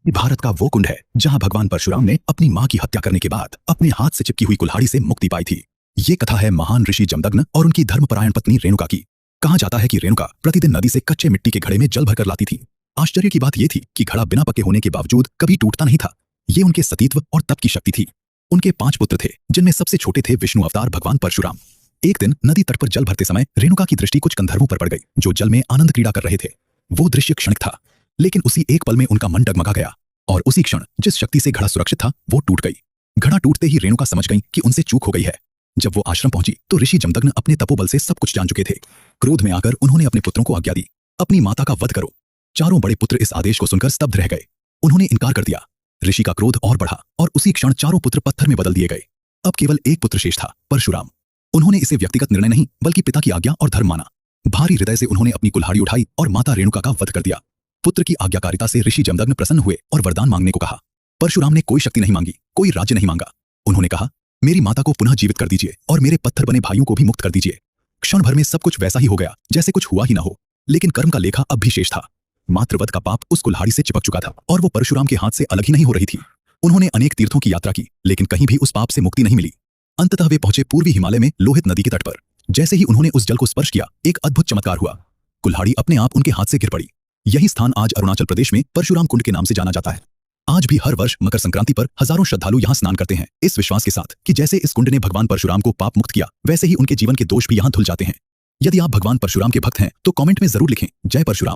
ये भारत का वो कुंड है जहां भगवान परशुराम ने अपनी मां की हत्या करने के बाद अपने हाथ से चिपकी हुई कुल्हाड़ी से मुक्ति पाई थी। ये कथा है महान ऋषि जमदग्नि और उनकी धर्मपरायण पत्नी रेणुका की। कहा जाता है कि रेणुका प्रतिदिन नदी से कच्चे मिट्टी के घड़े में जल भरकर लाती थी। आश्चर्य की बात यह थी कि घड़ा बिना पके होने के बावजूद कभी टूटता नहीं था। ये उनके सतीत्व और तप की शक्ति थी। उनके 5 पुत्र थे, जिनमें सबसे छोटे थे विष्णु अवतार भगवान परशुराम। एक दिन नदी तट पर जल भरते समय रेणुका की दृष्टि कुछ गंधर्वों पर पड़ गई, जो जल में आनंद क्रीड़ा कर रहे थे। वो दृश्य क्षणिक था, लेकिन उसी एक पल में उनका मन डगमगा गया और उसी क्षण जिस शक्ति से घड़ा सुरक्षित था वो टूट गई। घड़ा टूटते ही रेणुका समझ गई कि उनसे चूक हो गई है। जब वो आश्रम पहुंची तो ऋषि जमदग्नि अपने तपोबल से सब कुछ जान चुके थे। क्रोध में आकर उन्होंने अपने पुत्रों को आज्ञा दी, अपनी माता का वध करो। चारों बड़े पुत्र इस आदेश को सुनकर स्तब्ध रह गए। उन्होंने इनकार कर दिया। ऋषि का क्रोध और बढ़ा और उसी क्षण चारों पुत्र पत्थर में बदल दिए गए। अब केवल एक पुत्र शेष था, परशुराम। उन्होंने इसे व्यक्तिगत निर्णय नहीं बल्कि पिता की आज्ञा और धर्म माना। भारी हृदय से उन्होंने अपनी कुल्हाड़ी उठाई और माता रेणुका का वध कर दिया। पुत्र की आज्ञाकारिता से ऋषि जमदग्नि प्रसन्न हुए और वरदान मांगने को कहा। परशुराम ने कोई शक्ति नहीं मांगी, कोई राज्य नहीं मांगा। उन्होंने कहा, मेरी माता को पुनः जीवित कर दीजिए और मेरे पत्थर बने भाइयों को भी मुक्त कर दीजिए। क्षण भर में सब कुछ वैसा ही हो गया जैसे कुछ हुआ ही ना हो। लेकिन कर्म का लेखा अब भी शेष था। मातृवध का पाप उस कुल्हाड़ी से चिपक चुका था और वो परशुराम के हाथ से अलग ही नहीं हो रही थी। उन्होंने अनेक तीर्थों की यात्रा की, लेकिन कहीं भी उस पाप से मुक्ति नहीं मिली। अंततः वे पहुंचे पूर्वी हिमालय में लोहित नदी के तट पर। जैसे ही उन्होंने उस जल को स्पर्श किया, एक अद्भुत चमत्कार हुआ। कुल्हाड़ी अपने आप उनके हाथ से गिर पड़ी। यही स्थान आज अरुणाचल प्रदेश में परशुराम कुंड के नाम से जाना जाता है। आज भी हर वर्ष मकर संक्रांति पर हजारों श्रद्धालु यहाँ स्नान करते हैं, इस विश्वास के साथ कि जैसे इस कुंड ने भगवान परशुराम को पाप मुक्त किया, वैसे ही उनके जीवन के दोष भी यहाँ धुल जाते हैं। यदि आप भगवान परशुराम के भक्त हैं तो कमेंट में जरूर लिखें, जय परशुराम।